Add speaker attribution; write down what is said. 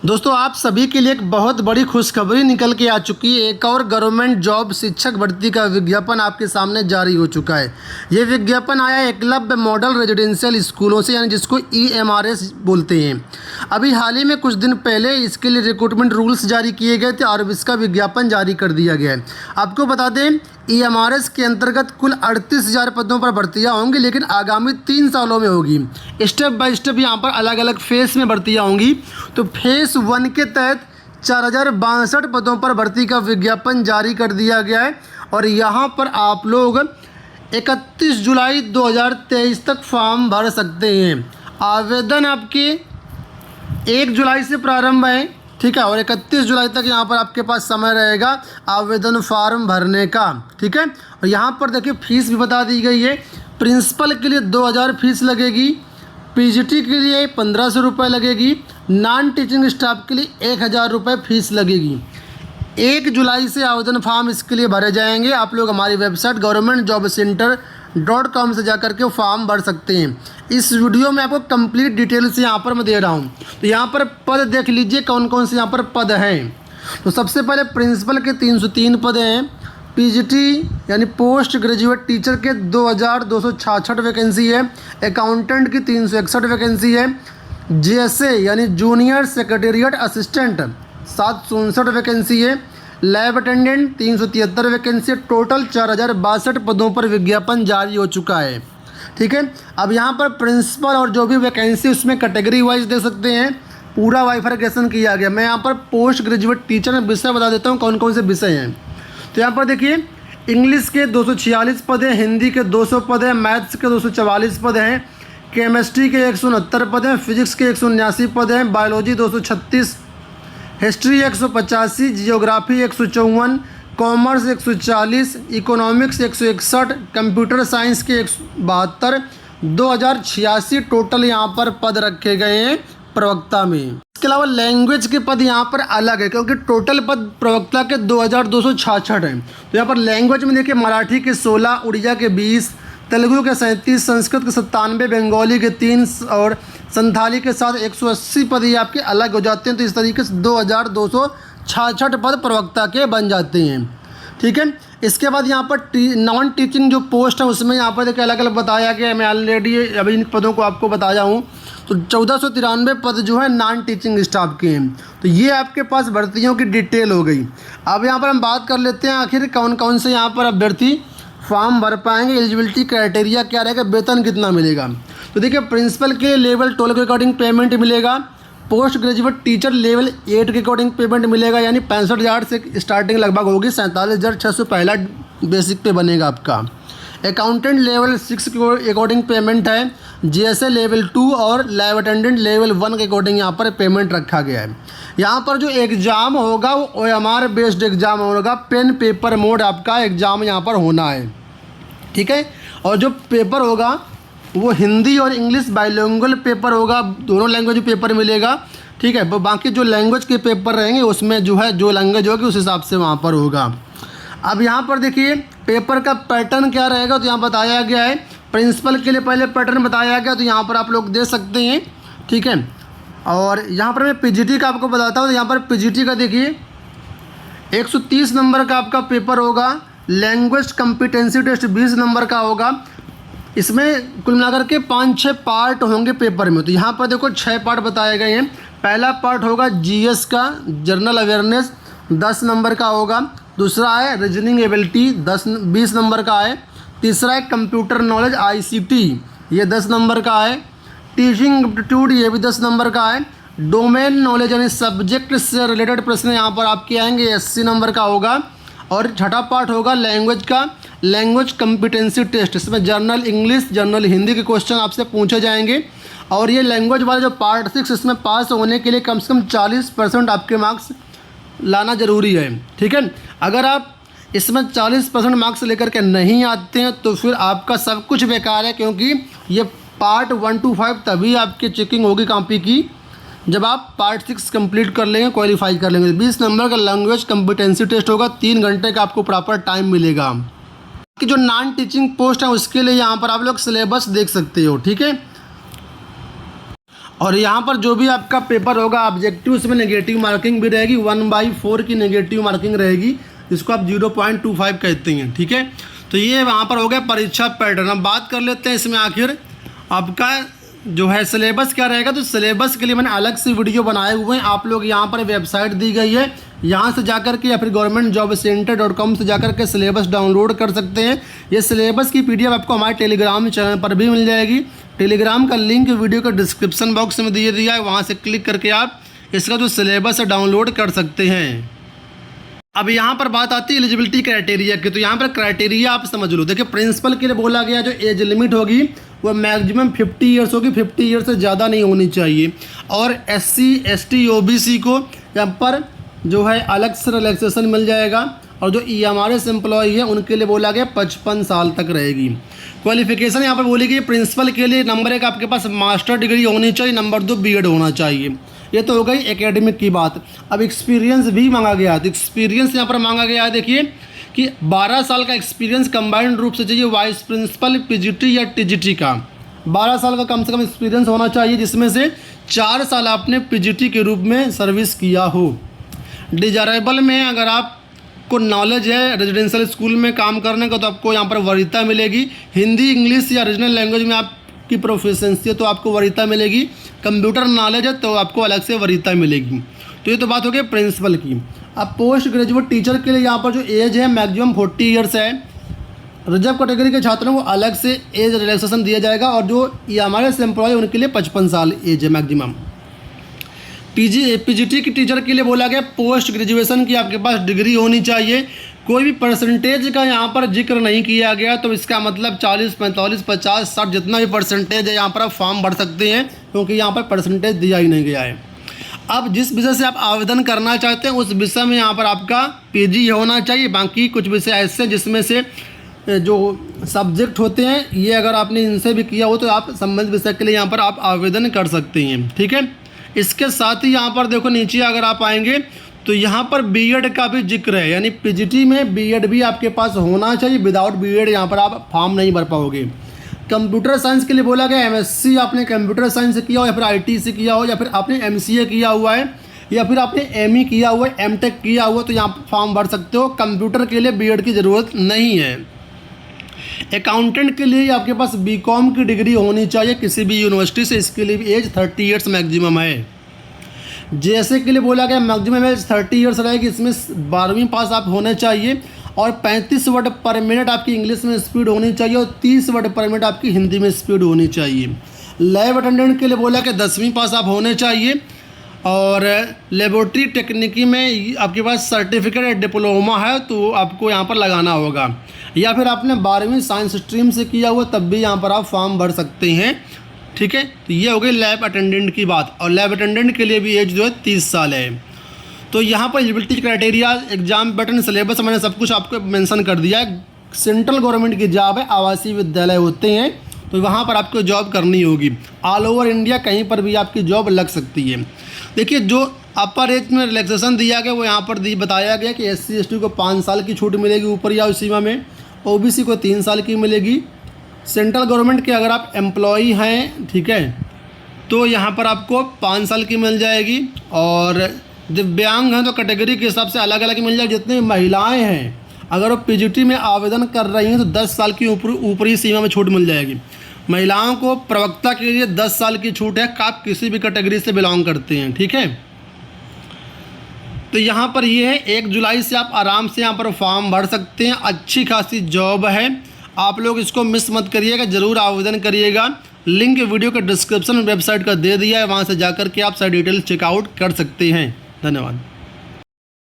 Speaker 1: दोस्तों आप सभी के लिए एक बहुत बड़ी खुशखबरी निकल के आ चुकी है। एक और गवर्नमेंट जॉब शिक्षक भर्ती का विज्ञापन आपके सामने जारी हो चुका है। ये विज्ञापन आया एकलव्य मॉडल रेजिडेंशियल स्कूलों से, यानी जिसको EMRS बोलते हैं। अभी हाल ही में कुछ दिन पहले इसके लिए रिक्रूटमेंट रूल्स जारी किए गए थे और इसका विज्ञापन जारी कर दिया गया है। आपको बता दें EMRS के अंतर्गत कुल 38,000 पदों पर भर्तियाँ होंगी, लेकिन आगामी 3 सालों में होगी। स्टेप बाय स्टेप यहाँ पर अलग अलग फेस में भर्तियाँ होंगी। तो फेस 1 के तहत 4,062 पदों पर भर्ती का विज्ञापन जारी कर दिया गया है और यहाँ पर आप लोग 31 जुलाई 2023 तक फॉर्म भर सकते हैं। आवेदन आपके 1 जुलाई से प्रारंभ है, ठीक है, और 31 जुलाई तक यहाँ पर आपके पास समय रहेगा आवेदन फॉर्म भरने का, ठीक है। और यहाँ पर देखिए फीस भी बता दी गई है। प्रिंसिपल के लिए 2,000 फीस लगेगी, PGT के लिए 1,500 रुपये लगेगी, नॉन टीचिंग स्टाफ के लिए 1,000 रुपये फीस लगेगी। 1 जुलाई से आवेदन फॉर्म इसके लिए भरे जाएंगे। आप लोग हमारी वेबसाइट governmentjobcenter.com से जाकर के फॉर्म भर सकते हैं। इस वीडियो में आपको कंप्लीट डिटेल्स यहाँ पर मैं दे रहा हूँ। तो यहाँ पर पद देख लीजिए कौन कौन से यहाँ पर पद हैं। तो सबसे पहले प्रिंसिपल के 303 पद हैं। PGT यानी पोस्ट ग्रेजुएट टीचर के 2,266 वैकेंसी है। अकाउंटेंट की 361 वैकेंसी है। JSA यानी जूनियर सेक्रेटेरिएट असिस्टेंट 759 वैकेंसी है। लैब अटेंडेंट 373 वैकेंसी है। टोटल 4,062 पदों पर विज्ञापन जारी हो चुका है, ठीक है। अब यहाँ पर प्रिंसिपल और जो भी वैकेंसी उसमें कैटेगरी वाइज दे सकते हैं। पूरा वाइफरकेशन किया गया। मैं यहाँ पर पोस्ट ग्रेजुएट टीचर में विषय बता देता हूँ कौन कौन से विषय हैं। तो यहाँ पर देखिए इंग्लिश के 246 पद हैं, हिंदी के 200 पद हैं, मैथ्स के 244 पद हैं, केमिस्ट्री के 169 पद हैं, फिजिक्स के 179 पद हैं, biology 236, history 185, geography 154, commerce 140, economics 161, computer science के 172, 2,086 टोटल यहाँ पर पद रखे गए हैं प्रवक्ता में। इसके अलावा लैंग्वेज के पद यहाँ पर अलग है, क्योंकि टोटल पद प्रवक्ता के 2,266 हैं। तो यहाँ पर लैंग्वेज में देखिए मराठी के 16, उड़िया के 20, तेलुगु के 37, संस्कृत के 97, बंगाली के 3 और संथाली के साथ 180 पद ये आपके अलग हो जाते हैं। तो इस तरीके से 2,266 पद प्रवक्ता के बन जाते हैं, ठीक है। इसके बाद यहाँ पर नॉन टीचिंग जो पोस्ट है उसमें यहाँ पर देखिए अलग अलग बताया गया है। मैं ऑलरेडी अभी इन पदों को आपको बताया हूँ। तो 1,493 पद जो है नॉन टीचिंग स्टाफ के हैं। तो ये आपके पास भर्तियों की डिटेल हो गई। अब यहाँ पर हम बात कर लेते हैं आखिर कौन कौन से यहाँ पर अभ्यर्थी फॉर्म भर पाएंगे, एलिजिबिलिटी क्राइटेरिया क्या रहेगा, वेतन कितना मिलेगा। तो देखिए प्रिंसिपल के लेवल 12 के अकॉर्डिंग पेमेंट मिलेगा। पोस्ट ग्रेजुएट टीचर लेवल 8 के अकॉर्डिंग पेमेंट मिलेगा, यानी 65,000 से स्टार्टिंग लगभग होगी। 47,600 पहला बेसिक पे बनेगा आपका। अकाउंटेंट लेवल 6 के अकॉर्डिंग पेमेंट है। JSA लेवल 2 और लैब अटेंडेंट लेवल 1 के अकॉर्डिंग यहाँ पर पेमेंट रखा गया है। यहाँ पर जो एग्ज़ाम होगा वो OMR बेस्ड एग्ज़ाम होगा। पेन पेपर मोड आपका एग्ज़ाम यहाँ पर होना है, ठीक है। और जो पेपर होगा वो हिंदी और इंग्लिश बाइलिंगुअल पेपर होगा, दोनों लैंग्वेज पेपर मिलेगा, ठीक है। वो बाकी जो लैंग्वेज के पेपर रहेंगे उसमें जो है जो लैंग्वेज होगी उस हिसाब से वहाँ पर होगा। अब यहाँ पर देखिए पेपर का पैटर्न क्या रहेगा, तो यहाँ बताया गया है। प्रिंसिपल के लिए पहले पैटर्न बताया गया, तो यहाँ पर आप लोग दे सकते हैं, ठीक है। और यहाँ पर मैं PGT का आपको बताता हूँ। तो यहाँ पर PGT का देखिए 130 नंबर का आपका पेपर होगा। लैंग्वेज कम्पिटेंसी टेस्ट 20 नंबर का होगा। इसमें कुल मिलाकर के 5-6 पार्ट होंगे पेपर में। तो यहाँ पर देखो 6 पार्ट बताए गए हैं। पहला पार्ट होगा GS का, जनरल अवेयरनेस 10 नंबर का होगा। दूसरा है रीजनिंग एबिलिटी 20 नंबर का है। तीसरा है कंप्यूटर नॉलेज ICT, ये 10 नंबर का है। टीचिंग एप्टीट्यूड ये भी 10 नंबर का है। डोमेन नॉलेज यानी सब्जेक्ट से रिलेटेड प्रश्न यहाँ पर आपके आएंगे, 80 नंबर का होगा। और छठा पार्ट होगा लैंग्वेज का, लैंग्वेज कम्पिटेंसी टेस्ट। इसमें जनरल इंग्लिश, जनरल हिंदी के क्वेश्चन आपसे पूछे जाएंगे। और ये लैंग्वेज वाला जो पार्ट 6, इसमें पास होने के लिए कम से कम 40% आपके मार्क्स लाना ज़रूरी है, ठीक है। अगर आप इसमें 40% मार्क्स लेकर के नहीं आते हैं तो फिर आपका सब कुछ बेकार है, क्योंकि ये पार्ट 1 to 5 तभी आपकी चेकिंग होगी कॉपी की जब आप पार्ट 6 कंप्लीट कर लेंगे, क्वालिफाई कर लेंगे। 20 नंबर का लैंग्वेज कम्पिटेंसी टेस्ट होगा, 3 घंटे का आपको प्रॉपर टाइम मिलेगा। कि जो नॉन टीचिंग पोस्ट है उसके लिए यहाँ पर आप लोग सिलेबस देख सकते हो, ठीक है। और यहाँ पर जो भी आपका पेपर होगा ऑब्जेक्टिव, उसमें नेगेटिव मार्किंग भी रहेगी, 1/4 की नेगेटिव मार्किंग रहेगी, जिसको आप 0.25 कहते हैं। ठीक है, तो ये वहाँ पर हो गया परीक्षा पैटर्न। अब बात कर लेते हैं इसमें आखिर आपका जो है सिलेबस क्या रहेगा। तो सिलेबस के लिए मैंने अलग से वीडियो बनाए हुए हैं, आप लोग यहाँ पर वेबसाइट दी गई है, यहाँ से जाकर के या फिर governmentjobcenter.com से जाकर के सिलेबस डाउनलोड कर सकते हैं। ये सिलेबस की PDF आपको हमारे टेलीग्राम चैनल पर भी मिल जाएगी। टेलीग्राम का लिंक वीडियो के डिस्क्रिप्शन बॉक्स में दिए दिया है, वहाँ से क्लिक करके आप इसका जो सिलेबस है डाउनलोड कर सकते हैं। अब यहाँ पर बात आती है एलिजिबिलिटी क्राइटेरिया की। तो यहाँ पर क्राइटेरिया आप समझ लो। देखिए प्रिंसिपल के लिए बोला गया जो एज लिमिट होगी वो मैक्सिमम 50 ईयर्स होगी, 50 ईयर्स से ज़्यादा नहीं होनी चाहिए। और SC ST OBC को यहाँ पर जो है अलग से रिलैक्सेशन मिल जाएगा। और जो EMRS एम्प्लॉई है उनके लिए बोला गया 55 साल तक रहेगी। क्वालिफिकेशन यहाँ पर बोली गई प्रिंसिपल के लिए नंबर 1 आपके पास मास्टर डिग्री होनी चाहिए, नंबर 2 B.Ed होना चाहिए। ये तो हो गई एकेडमिक की बात। अब एक्सपीरियंस भी मांगा गया है। तो एक्सपीरियंस यहाँ पर मांगा गया है, देखिए कि 12 साल का एक्सपीरियंस कंबाइंड रूप से चाहिए, वाइस प्रिंसिपल PGT या TGT का 12 साल का कम से कम एक्सपीरियंस होना चाहिए, जिसमें से 4 साल आपने PGT के रूप में सर्विस किया हो। डिजायरेबल में अगर आपको नॉलेज है रेजिडेंशियल स्कूल में काम करने का तो आपको यहाँ पर वरीयता मिलेगी। हिंदी इंग्लिश या रीजनल लैंग्वेज में आपकी प्रोफिशिएंसी है तो आपको वरीयता मिलेगी। कंप्यूटर नॉलेज है तो आपको अलग से वरीयता मिलेगी। तो ये तो बात हो गई प्रिंसिपल की। अब पोस्ट ग्रेजुएट टीचर के लिए यहाँ पर जो एज है मैक्सिमम 40 ईयर्स है। रिजर्व कैटेगरी के छात्रों को अलग से एज रिलैक्सेशन दिया जाएगा और जो EMRS एम्प्लॉय उनके लिए 55 साल एज है मैक्सिमम। PGT की टीचर के लिए बोला गया पोस्ट ग्रेजुएशन की आपके पास डिग्री होनी चाहिए। कोई भी परसेंटेज का यहाँ पर जिक्र नहीं किया गया, तो इसका मतलब 40, 45, 50, 60 जितना भी परसेंटेज है यहाँ पर आप फॉर्म भर सकते हैं, क्योंकि यहाँ पर परसेंटेज दिया ही नहीं गया है। अब जिस विषय से आप आवेदन करना चाहते हैं उस विषय में यहाँ पर आपका PG होना चाहिए। बाकी कुछ विषय ऐसे जिसमें से जो सब्जेक्ट होते हैं ये अगर आपने इनसे भी किया हो तो आप संबंधित विषय के लिए यहाँ पर आप आवेदन कर सकते हैं। ठीक है, इसके साथ ही यहाँ पर देखो नीचे अगर आप आएंगे तो यहाँ पर B.Ed का भी जिक्र है, यानी PGT में B.Ed भी आपके पास होना चाहिए। विदाउट B.Ed यहाँ पर आप फॉर्म नहीं भर पाओगे। कंप्यूटर साइंस के लिए बोला गया MSc आपने कंप्यूटर साइंस से किया हो या फिर IT से किया हो या फिर आपने MCA किया हुआ है या फिर आपने ME किया हुआ है, M.Tech किया हुआ, तो यहाँ पर फॉर्म भर सकते हो। कंप्यूटर के लिए B.Ed की ज़रूरत नहीं है। अकाउंटेंट के लिए आपके पास B.Com की डिग्री होनी चाहिए किसी भी यूनिवर्सिटी से। इसके लिए भी एज 30 ईयर्स मैक्सिमम है। जैसे के लिए बोला गया मैक्सिमम एज 30 ईयर्स रहेगी, इसमें 12वीं पास आप होने चाहिए और 35 वर्ड पर मिनट आपकी इंग्लिश में स्पीड होनी चाहिए और 30 वर्ड पर मिनट आपकी हिंदी में स्पीड होनी चाहिए। लैब अटेंडेंट के लिए बोला कि 10वीं पास आप होने चाहिए और लेबोरेटरी टेक्निकी में आपके पास सर्टिफिकेट या डिप्लोमा है तो आपको यहाँ पर लगाना होगा, या फिर आपने 12वीं साइंस स्ट्रीम से किया हुआ तब भी यहाँ पर आप फॉर्म भर सकते हैं। ठीक है, तो ये हो गई लैब अटेंडेंट की बात। और लैब अटेंडेंट के लिए भी एज जो है 30 साल है। तो यहाँ पर eligibility criteria, exam pattern, syllabus मैंने सब कुछ आपको मेंशन कर दिया है। सेंट्रल गवर्नमेंट की जॉब है, आवासीय विद्यालय होते हैं तो वहाँ पर आपको जॉब करनी होगी। ऑल ओवर इंडिया कहीं पर भी आपकी जॉब लग सकती है। देखिए जो अपर एज में रिलैक्सेशन दिया गया वो यहाँ पर बताया गया कि SC ST को 5 साल की छूट मिलेगी ऊपर या उस सीमा में, OBC को 3 साल की मिलेगी। सेंट्रल गवर्नमेंट के अगर आप एम्प्लॉई हैं, ठीक है, तो यहाँ पर आपको 5 साल की मिल जाएगी। और दिव्यांग हैं तो कैटेगरी के हिसाब से अलग अलग मिल जाएगी। जितनी महिलाएं हैं अगर वो PGT में आवेदन कर रही हैं तो 10 साल की ऊपरी सीमा में छूट मिल जाएगी। महिलाओं को प्रवक्ता के लिए 10 साल की छूट है, आप किसी भी कैटेगरी से बिलोंग करते हैं। ठीक है, तो यहाँ पर ये है 1 जुलाई से आप आराम से यहाँ पर फॉर्म भर सकते हैं। अच्छी खासी जॉब है, आप लोग इसको मिस मत करिएगा, ज़रूर आवेदन करिएगा। लिंक वीडियो के डिस्क्रिप्शन में वेबसाइट का दे दिया है, वहाँ से जाकर के आप सारी डिटेल चेकआउट कर सकते हैं। धन्यवाद।